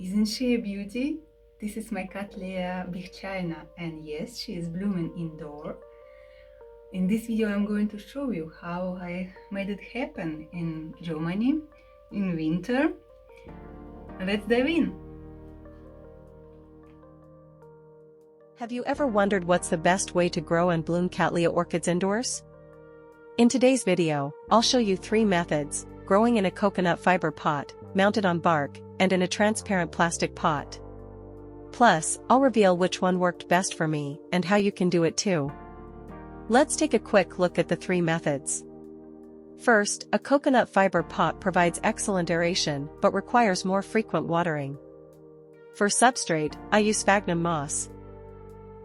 Isn't she a beauty? This is my Cattleya Big China, and yes, she is blooming indoor. In this video I'm going to show you how I made it happen in Germany in winter. Let's dive in! Have you ever wondered what's the best way to grow and bloom Cattleya orchids indoors? In today's video, I'll show you 3 methods: growing in a coconut fiber pot, mounted on bark, and in a transparent plastic pot. Plus, I'll reveal which one worked best for me, and how you can do it too. Let's take a quick look at the 3 methods. First, a coconut fiber pot provides excellent aeration but requires more frequent watering. For substrate, I use sphagnum moss.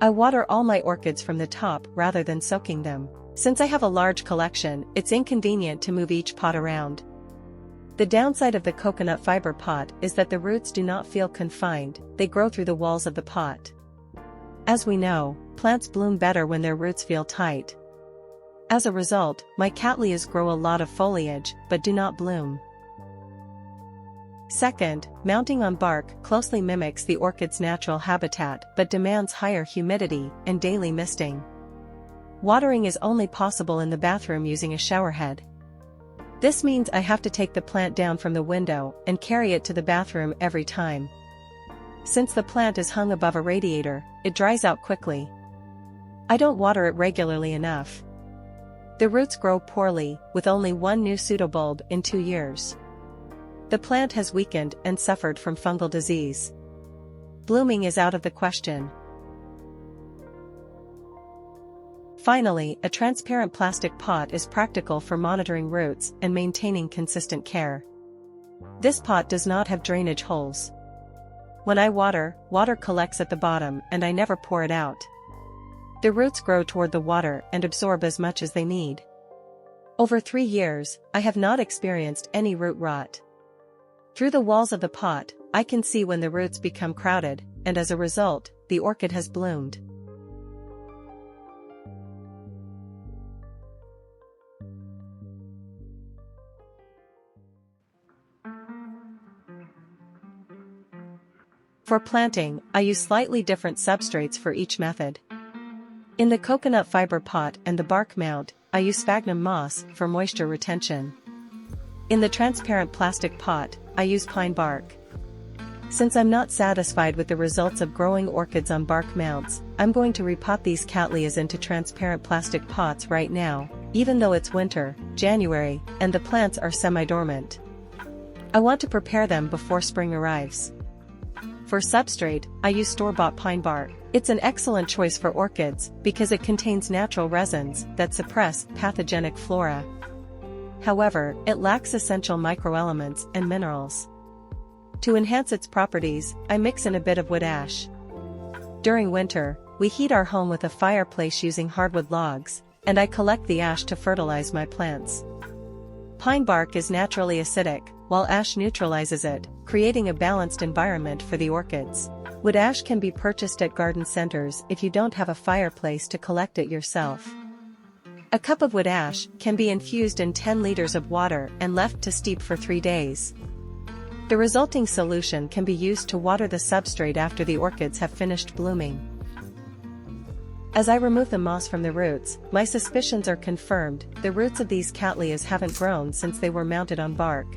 I water all my orchids from the top rather than soaking them. Since I have a large collection, it's inconvenient to move each pot around. The downside of the coconut fiber pot is that the roots do not feel confined, they grow through the walls of the pot. As we know, plants bloom better when their roots feel tight. As a result, my Cattleyas grow a lot of foliage, but do not bloom. Second, mounting on bark closely mimics the orchid's natural habitat but demands higher humidity and daily misting. Watering is only possible in the bathroom using a showerhead. This means I have to take the plant down from the window and carry it to the bathroom every time. Since the plant is hung above a radiator, it dries out quickly. I don't water it regularly enough. The roots grow poorly, with only 1 new pseudobulb in 2 years. The plant has weakened and suffered from fungal disease. Blooming is out of the question. Finally, a transparent plastic pot is practical for monitoring roots and maintaining consistent care. This pot does not have drainage holes. When I water, water collects at the bottom and I never pour it out. The roots grow toward the water and absorb as much as they need. Over 3 years, I have not experienced any root rot. Through the walls of the pot, I can see when the roots become crowded, and as a result, the orchid has bloomed. For planting, I use slightly different substrates for each method. In the coconut fiber pot and the bark mount, I use sphagnum moss for moisture retention. In the transparent plastic pot, I use pine bark. Since I'm not satisfied with the results of growing orchids on bark mounts, I'm going to repot these Cattleyas into transparent plastic pots right now, even though it's winter, January, and the plants are semi-dormant. I want to prepare them before spring arrives. For substrate, I use store-bought pine bark. It's an excellent choice for orchids because it contains natural resins that suppress pathogenic flora. However, it lacks essential microelements and minerals. To enhance its properties, I mix in a bit of wood ash. During winter, we heat our home with a fireplace using hardwood logs, and I collect the ash to fertilize my plants. Pine bark is naturally acidic, while ash neutralizes it, creating a balanced environment for the orchids. Wood ash can be purchased at garden centers if you don't have a fireplace to collect it yourself. A cup of wood ash can be infused in 10 liters of water and left to steep for 3 days. The resulting solution can be used to water the substrate after the orchids have finished blooming. As I remove the moss from the roots, my suspicions are confirmed: the roots of these Cattleyas haven't grown since they were mounted on bark.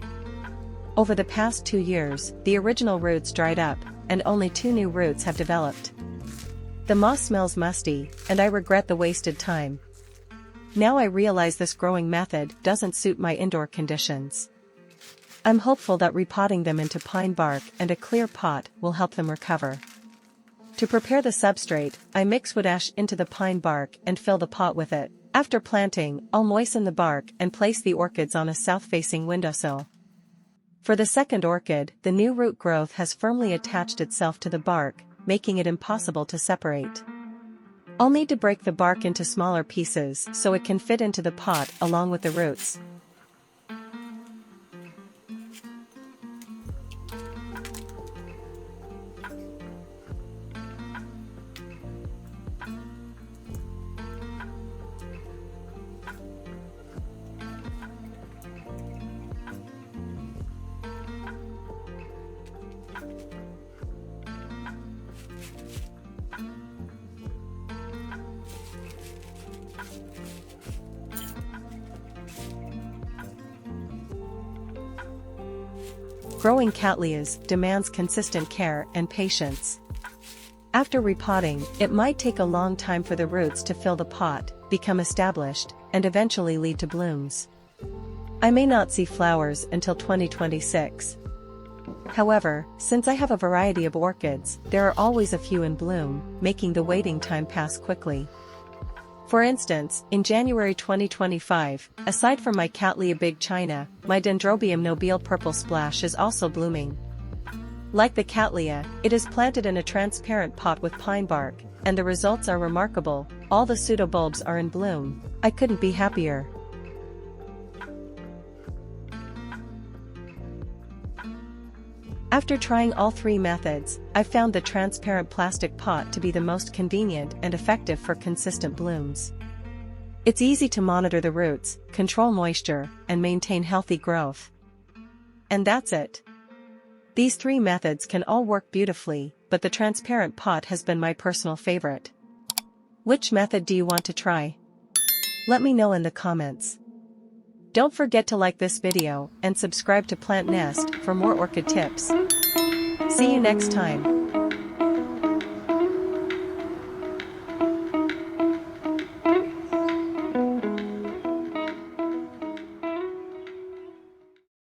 Over the past 2 years, the original roots dried up, and only 2 new roots have developed. The moss smells musty, and I regret the wasted time. Now I realize this growing method doesn't suit my indoor conditions. I'm hopeful that repotting them into pine bark and a clear pot will help them recover. To prepare the substrate, I mix wood ash into the pine bark and fill the pot with it. After planting, I'll moisten the bark and place the orchids on a south-facing windowsill. For the second orchid, the new root growth has firmly attached itself to the bark, making it impossible to separate. I'll need to break the bark into smaller pieces so it can fit into the pot along with the roots. growing Cattleyas demands consistent care and patience. After repotting, it might take a long time for the roots to fill the pot, become established, and eventually lead to blooms. I may not see flowers until 2026. However, since I have a variety of orchids, there are always a few in bloom, making the waiting time pass quickly. For instance, in January 2025, aside from my Cattleya Big China, my Dendrobium nobile Purple Splash is also blooming. Like the Cattleya, it is planted in a transparent pot with pine bark, and the results are remarkable. All the pseudobulbs are in bloom. I couldn't be happier. After trying all three methods, I found the transparent plastic pot to be the most convenient and effective for consistent blooms. It's easy to monitor the roots, control moisture, and maintain healthy growth. And that's it. These three methods can all work beautifully, but the transparent pot has been my personal favorite. Which method do you want to try? Let me know in the comments. Don't forget to like this video and subscribe to Plant Nest for more orchid tips. See you next time.